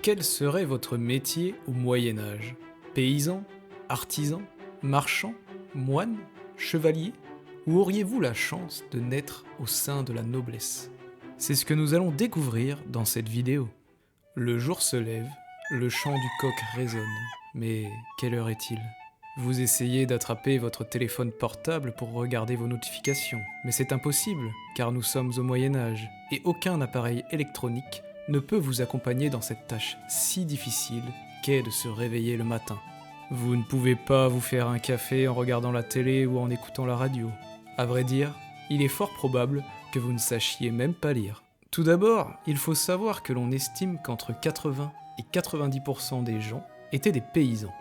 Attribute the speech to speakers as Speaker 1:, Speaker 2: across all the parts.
Speaker 1: Quel serait votre métier au Moyen-Âge? Paysan? Artisan? Marchand? Moine? Chevalier? Ou auriez-vous la chance de naître au sein de la noblesse? C'est ce que nous allons découvrir dans cette vidéo. Le jour se lève, le chant du coq résonne. Mais quelle heure est-il? Vous essayez d'attraper votre téléphone portable pour regarder vos notifications, mais c'est impossible, car nous sommes au Moyen-Âge, et aucun appareil électronique ne peut vous accompagner dans cette tâche si difficile qu'est de se réveiller le matin. Vous ne pouvez pas vous faire un café en regardant la télé ou en écoutant la radio. À vrai dire, il est fort probable que vous ne sachiez même pas lire. Tout d'abord, il faut savoir que l'on estime qu'entre 80 et 90% des gens étaient des paysans.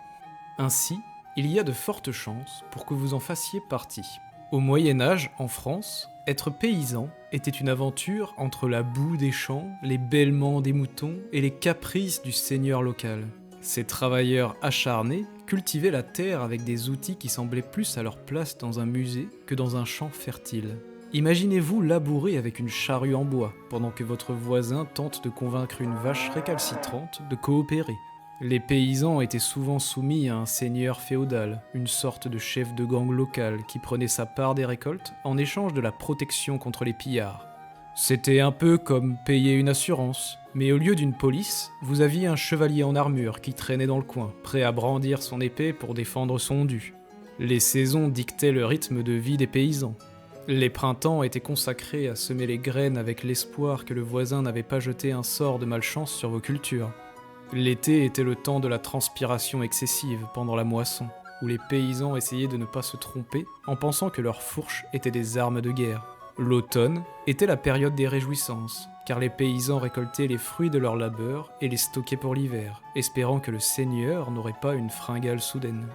Speaker 1: Ainsi, il y a de fortes chances pour que vous en fassiez partie. Au Moyen-Âge, en France, être paysan était une aventure entre la boue des champs, les bêlements des moutons et les caprices du seigneur local. Ces travailleurs acharnés cultivaient la terre avec des outils qui semblaient plus à leur place dans un musée que dans un champ fertile. Imaginez-vous labourer avec une charrue en bois, pendant que votre voisin tente de convaincre une vache récalcitrante de coopérer. Les paysans étaient souvent soumis à un seigneur féodal, une sorte de chef de gang local qui prenait sa part des récoltes en échange de la protection contre les pillards. C'était un peu comme payer une assurance, mais au lieu d'une police, vous aviez un chevalier en armure qui traînait dans le coin, prêt à brandir son épée pour défendre son dû. Les saisons dictaient le rythme de vie des paysans. Les printemps étaient consacrés à semer les graines avec l'espoir que le voisin n'avait pas jeté un sort de malchance sur vos cultures. L'été était le temps de la transpiration excessive pendant la moisson, où les paysans essayaient de ne pas se tromper en pensant que leurs fourches étaient des armes de guerre. L'automne était la période des réjouissances, car les paysans récoltaient les fruits de leur labeur et les stockaient pour l'hiver, espérant que le seigneur n'aurait pas une fringale soudaine.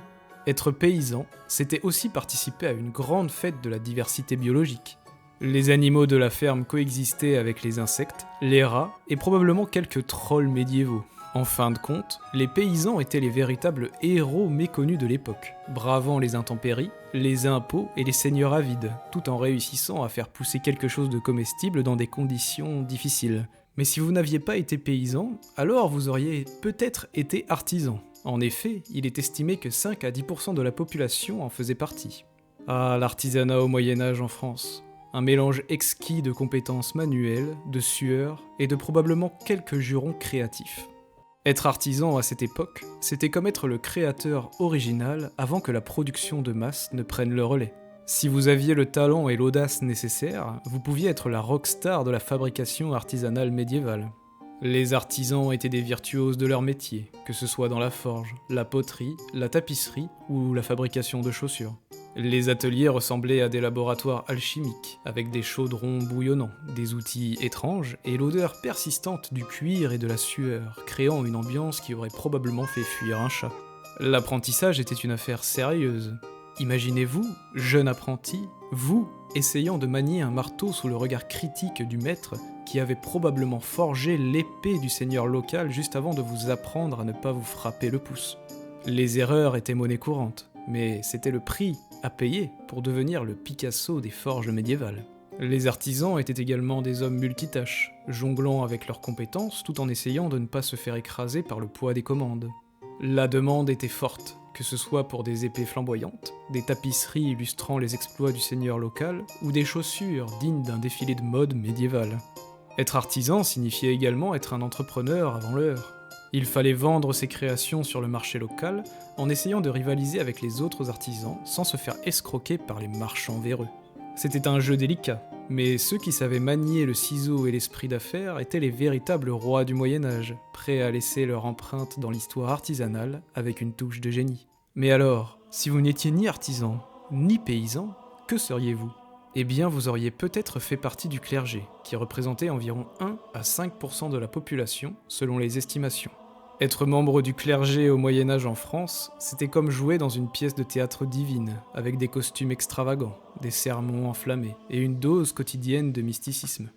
Speaker 1: Être paysan, c'était aussi participer à une grande fête de la diversité biologique. Les animaux de la ferme coexistaient avec les insectes, les rats et probablement quelques trolls médiévaux. En fin de compte, les paysans étaient les véritables héros méconnus de l'époque, bravant les intempéries, les impôts et les seigneurs avides, tout en réussissant à faire pousser quelque chose de comestible dans des conditions difficiles. Mais si vous n'aviez pas été paysan, alors vous auriez peut-être été artisan. En effet, il est estimé que 5 à 10% de la population en faisait partie. Ah, l'artisanat au Moyen-Âge en France. Un mélange exquis de compétences manuelles, de sueur et de probablement quelques jurons créatifs. Être artisan à cette époque, c'était comme être le créateur original avant que la production de masse ne prenne le relais. Si vous aviez le talent et l'audace nécessaires, vous pouviez être la rockstar de la fabrication artisanale médiévale. Les artisans étaient des virtuoses de leur métier, que ce soit dans la forge, la poterie, la tapisserie ou la fabrication de chaussures. Les ateliers ressemblaient à des laboratoires alchimiques, avec des chaudrons bouillonnants, des outils étranges et l'odeur persistante du cuir et de la sueur, créant une ambiance qui aurait probablement fait fuir un chat. L'apprentissage était une affaire sérieuse. Imaginez-vous, jeune apprenti, vous essayant de manier un marteau sous le regard critique du maître qui avait probablement forgé l'épée du seigneur local juste avant de vous apprendre à ne pas vous frapper le pouce. Les erreurs étaient monnaie courante, mais c'était le prix à payer pour devenir le Picasso des forges médiévales. Les artisans étaient également des hommes multitâches, jonglant avec leurs compétences tout en essayant de ne pas se faire écraser par le poids des commandes. La demande était forte, que ce soit pour des épées flamboyantes, des tapisseries illustrant les exploits du seigneur local, ou des chaussures dignes d'un défilé de mode médiéval. Être artisan signifiait également être un entrepreneur avant l'heure. Il fallait vendre ses créations sur le marché local en essayant de rivaliser avec les autres artisans sans se faire escroquer par les marchands véreux. C'était un jeu délicat, mais ceux qui savaient manier le ciseau et l'esprit d'affaires étaient les véritables rois du Moyen-Âge, prêts à laisser leur empreinte dans l'histoire artisanale avec une touche de génie. Mais alors, si vous n'étiez ni artisan, ni paysan, que seriez-vous ? Eh bien, vous auriez peut-être fait partie du clergé, qui représentait environ 1 à 5% de la population, selon les estimations. Être membre du clergé au Moyen-Âge en France, c'était comme jouer dans une pièce de théâtre divine, avec des costumes extravagants, des sermons enflammés, et une dose quotidienne de mysticisme.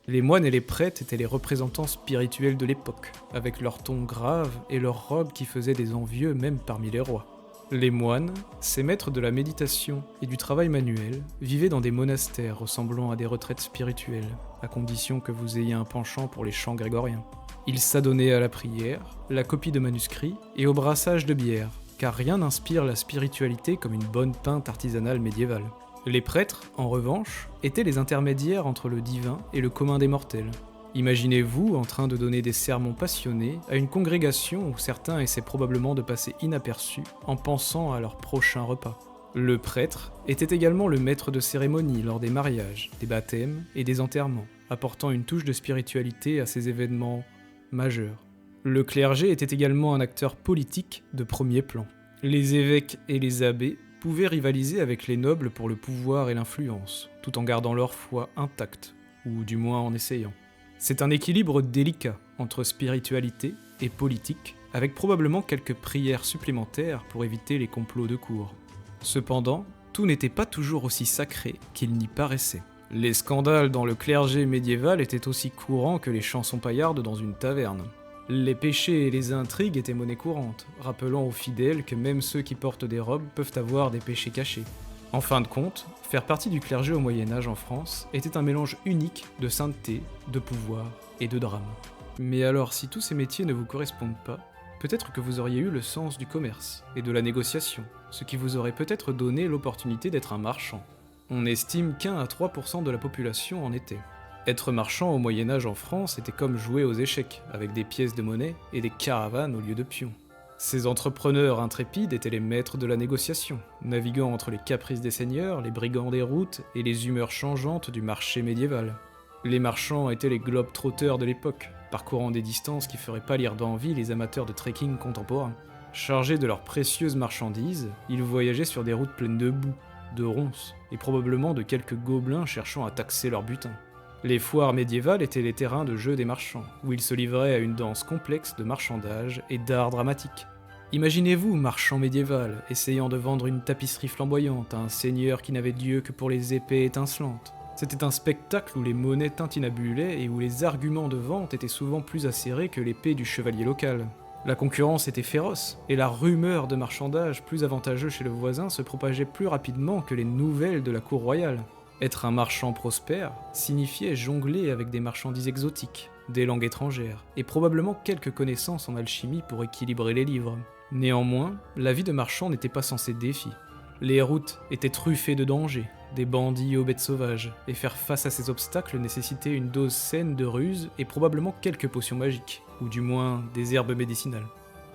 Speaker 1: Les moines et les prêtres étaient les représentants spirituels de l'époque, avec leurs tons graves et leurs robes qui faisaient des envieux même parmi les rois. Les moines, ces maîtres de la méditation et du travail manuel, vivaient dans des monastères ressemblant à des retraites spirituelles, à condition que vous ayez un penchant pour les chants grégoriens. Ils s'adonnaient à la prière, la copie de manuscrits et au brassage de bière, car rien n'inspire la spiritualité comme une bonne pinte artisanale médiévale. Les prêtres, en revanche, étaient les intermédiaires entre le divin et le commun des mortels. Imaginez-vous en train de donner des sermons passionnés à une congrégation où certains essaient probablement de passer inaperçus en pensant à leur prochain repas. Le prêtre était également le maître de cérémonie lors des mariages, des baptêmes et des enterrements, apportant une touche de spiritualité à ces événements majeurs. Le clergé était également un acteur politique de premier plan. Les évêques et les abbés pouvaient rivaliser avec les nobles pour le pouvoir et l'influence, tout en gardant leur foi intacte, ou du moins en essayant. C'est un équilibre délicat entre spiritualité et politique, avec probablement quelques prières supplémentaires pour éviter les complots de cour. Cependant, tout n'était pas toujours aussi sacré qu'il n'y paraissait. Les scandales dans le clergé médiéval étaient aussi courants que les chansons paillardes dans une taverne. Les péchés et les intrigues étaient monnaie courante, rappelant aux fidèles que même ceux qui portent des robes peuvent avoir des péchés cachés. En fin de compte, faire partie du clergé au Moyen-Âge en France était un mélange unique de sainteté, de pouvoir et de drame. Mais alors, si tous ces métiers ne vous correspondent pas, peut-être que vous auriez eu le sens du commerce et de la négociation, ce qui vous aurait peut-être donné l'opportunité d'être un marchand. On estime qu'1 à 3% de la population en était. Être marchand au Moyen-Âge en France était comme jouer aux échecs, avec des pièces de monnaie et des caravanes au lieu de pions. Ces entrepreneurs intrépides étaient les maîtres de la négociation, naviguant entre les caprices des seigneurs, les brigands des routes et les humeurs changeantes du marché médiéval. Les marchands étaient les globe-trotteurs de l'époque, parcourant des distances qui feraient pâlir d'envie les amateurs de trekking contemporains. Chargés de leurs précieuses marchandises, ils voyageaient sur des routes pleines de boue, de ronces, et probablement de quelques gobelins cherchant à taxer leur butin. Les foires médiévales étaient les terrains de jeu des marchands, où ils se livraient à une danse complexe de marchandage et d'art dramatique. Imaginez-vous, marchand médiéval, essayant de vendre une tapisserie flamboyante à un seigneur qui n'avait Dieu que pour les épées étincelantes. C'était un spectacle où les monnaies tintinabulaient et où les arguments de vente étaient souvent plus acérés que l'épée du chevalier local. La concurrence était féroce, et la rumeur de marchandage plus avantageux chez le voisin se propageait plus rapidement que les nouvelles de la cour royale. Être un marchand prospère signifiait jongler avec des marchandises exotiques, des langues étrangères, et probablement quelques connaissances en alchimie pour équilibrer les livres. Néanmoins, la vie de marchand n'était pas sans ses défis. Les routes étaient truffées de dangers, des bandits aux bêtes sauvages, et faire face à ces obstacles nécessitait une dose saine de ruse et probablement quelques potions magiques, ou du moins des herbes médicinales.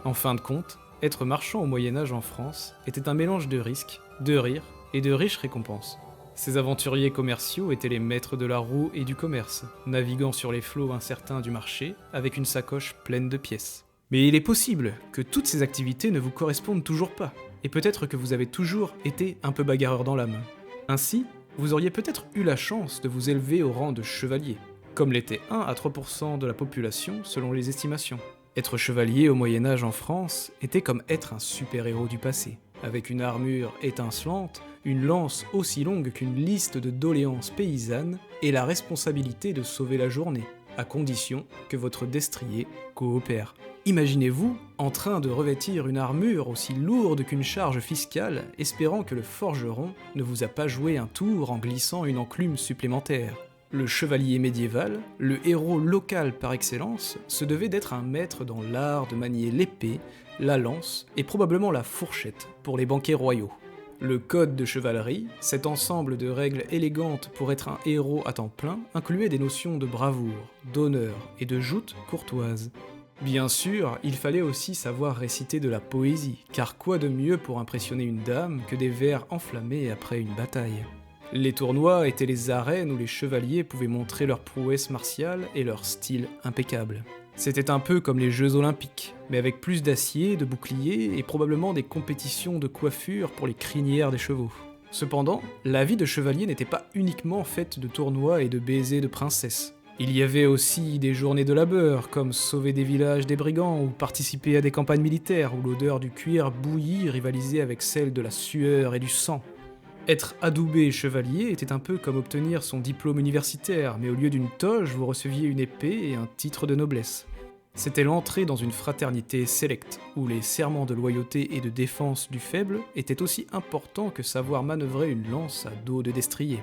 Speaker 1: En fin de compte, être marchand au Moyen-Âge en France était un mélange de risques, de rires et de riches récompenses. Ces aventuriers commerciaux étaient les maîtres de la roue et du commerce, naviguant sur les flots incertains du marché avec une sacoche pleine de pièces. Mais il est possible que toutes ces activités ne vous correspondent toujours pas, et peut-être que vous avez toujours été un peu bagarreur dans l'âme. Ainsi, vous auriez peut-être eu la chance de vous élever au rang de chevalier, comme l'était 1 à 3% de la population selon les estimations. Être chevalier au Moyen-Âge en France était comme être un super-héros du passé, avec une armure étincelante, une lance aussi longue qu'une liste de doléances paysannes et la responsabilité de sauver la journée, à condition que votre destrier coopère. Imaginez-vous en train de revêtir une armure aussi lourde qu'une charge fiscale, espérant que le forgeron ne vous a pas joué un tour en glissant une enclume supplémentaire. Le chevalier médiéval, le héros local par excellence, se devait d'être un maître dans l'art de manier l'épée, la lance et probablement la fourchette pour les banquets royaux. Le code de chevalerie, cet ensemble de règles élégantes pour être un héros à temps plein, incluait des notions de bravoure, d'honneur et de joute courtoise. Bien sûr, il fallait aussi savoir réciter de la poésie, car quoi de mieux pour impressionner une dame que des vers enflammés après une bataille. Les tournois étaient les arènes où les chevaliers pouvaient montrer leur prouesse martiale et leur style impeccable. C'était un peu comme les Jeux Olympiques, mais avec plus d'acier, de boucliers et probablement des compétitions de coiffure pour les crinières des chevaux. Cependant, la vie de chevalier n'était pas uniquement faite de tournois et de baisers de princesses. Il y avait aussi des journées de labeur, comme sauver des villages des brigands ou participer à des campagnes militaires où l'odeur du cuir bouilli rivalisait avec celle de la sueur et du sang. Être adoubé chevalier était un peu comme obtenir son diplôme universitaire, mais au lieu d'une toge, vous receviez une épée et un titre de noblesse. C'était l'entrée dans une fraternité sélecte, où les serments de loyauté et de défense du faible étaient aussi importants que savoir manœuvrer une lance à dos de destrier.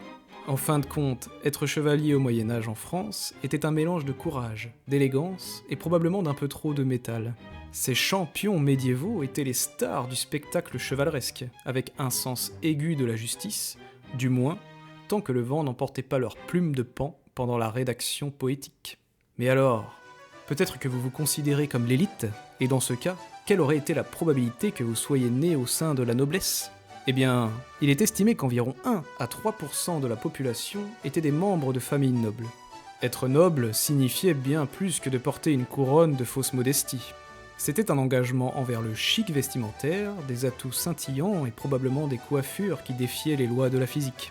Speaker 1: En fin de compte, être chevalier au Moyen-Âge en France était un mélange de courage, d'élégance et probablement d'un peu trop de métal. Ces champions médiévaux étaient les stars du spectacle chevaleresque, avec un sens aigu de la justice, du moins tant que le vent n'emportait pas leur plume de paon pendant la rédaction poétique. Mais alors, peut-être que vous vous considérez comme l'élite, et dans ce cas, quelle aurait été la probabilité que vous soyez né au sein de la noblesse ? Eh bien, il est estimé qu'environ 1 à 3% de la population étaient des membres de familles nobles. Être noble signifiait bien plus que de porter une couronne de fausse modestie. C'était un engagement envers le chic vestimentaire, des atouts scintillants et probablement des coiffures qui défiaient les lois de la physique.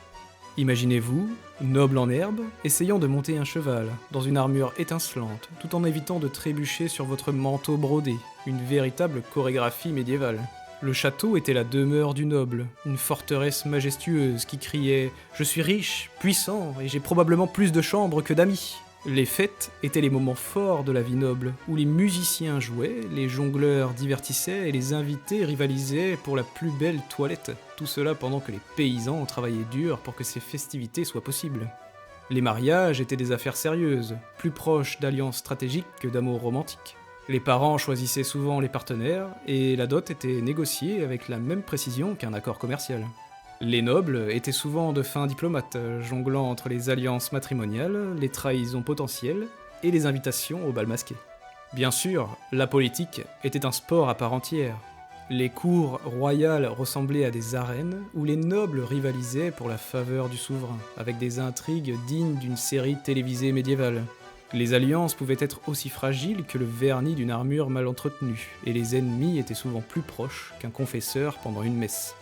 Speaker 1: Imaginez-vous, noble en herbe, essayant de monter un cheval, dans une armure étincelante, tout en évitant de trébucher sur votre manteau brodé, une véritable chorégraphie médiévale. Le château était la demeure du noble, une forteresse majestueuse qui criait « Je suis riche, puissant, et j'ai probablement plus de chambres que d'amis ». Les fêtes étaient les moments forts de la vie noble, où les musiciens jouaient, les jongleurs divertissaient et les invités rivalisaient pour la plus belle toilette. Tout cela pendant que les paysans travaillaient dur pour que ces festivités soient possibles. Les mariages étaient des affaires sérieuses, plus proches d'alliances stratégiques que d'amour romantique. Les parents choisissaient souvent les partenaires, et la dot était négociée avec la même précision qu'un accord commercial. Les nobles étaient souvent de fins diplomates, jonglant entre les alliances matrimoniales, les trahisons potentielles et les invitations au bal masqué. Bien sûr, la politique était un sport à part entière. Les cours royales ressemblaient à des arènes où les nobles rivalisaient pour la faveur du souverain, avec des intrigues dignes d'une série télévisée médiévale. Les alliances pouvaient être aussi fragiles que le vernis d'une armure mal entretenue, et les ennemis étaient souvent plus proches qu'un confesseur pendant une messe.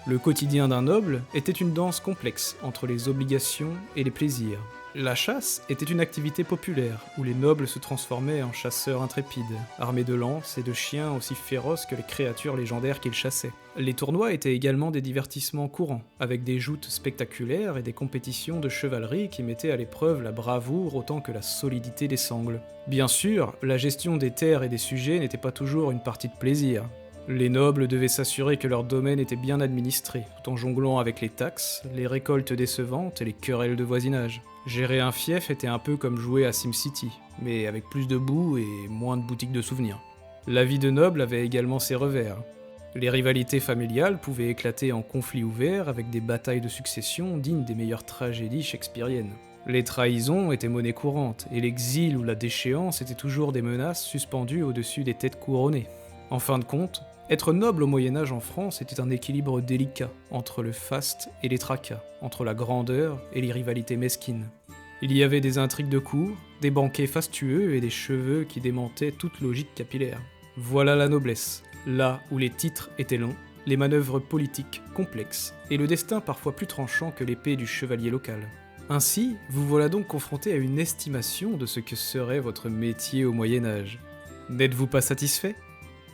Speaker 1: Le quotidien d'un noble était une danse complexe entre les obligations et les plaisirs. La chasse était une activité populaire, où les nobles se transformaient en chasseurs intrépides, armés de lances et de chiens aussi féroces que les créatures légendaires qu'ils chassaient. Les tournois étaient également des divertissements courants, avec des joutes spectaculaires et des compétitions de chevalerie qui mettaient à l'épreuve la bravoure autant que la solidité des sangles. Bien sûr, la gestion des terres et des sujets n'était pas toujours une partie de plaisir. Les nobles devaient s'assurer que leur domaine était bien administré, tout en jonglant avec les taxes, les récoltes décevantes et les querelles de voisinage. Gérer un fief était un peu comme jouer à SimCity, mais avec plus de boue et moins de boutiques de souvenirs. La vie de noble avait également ses revers. Les rivalités familiales pouvaient éclater en conflits ouverts avec des batailles de succession dignes des meilleures tragédies shakespeariennes. Les trahisons étaient monnaie courante, et l'exil ou la déchéance étaient toujours des menaces suspendues au-dessus des têtes couronnées. En fin de compte, être noble au Moyen-Âge en France était un équilibre délicat entre le faste et les tracas, entre la grandeur et les rivalités mesquines. Il y avait des intrigues de cour, des banquets fastueux et des cheveux qui démentaient toute logique capillaire. Voilà la noblesse, là où les titres étaient longs, les manœuvres politiques complexes et le destin parfois plus tranchant que l'épée du chevalier local. Ainsi, vous voilà donc confronté à une estimation de ce que serait votre métier au Moyen-Âge. N'êtes-vous pas satisfait ?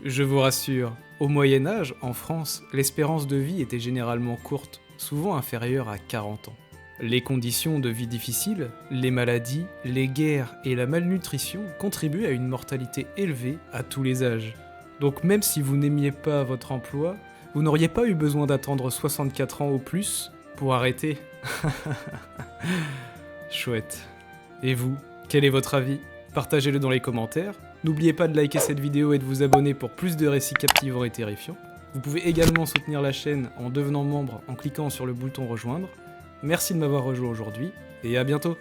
Speaker 1: Je vous rassure, au Moyen-Âge, en France, l'espérance de vie était généralement courte, souvent inférieure à 40 ans. Les conditions de vie difficiles, les maladies, les guerres et la malnutrition contribuaient à une mortalité élevée à tous les âges. Donc même si vous n'aimiez pas votre emploi, vous n'auriez pas eu besoin d'attendre 64 ans au plus pour arrêter. Chouette. Et vous, quel est votre avis ? Partagez-le dans les commentaires. N'oubliez pas de liker cette vidéo et de vous abonner pour plus de récits captivants et terrifiants. Vous pouvez également soutenir la chaîne en devenant membre en cliquant sur le bouton rejoindre. Merci de m'avoir rejoint aujourd'hui et à bientôt.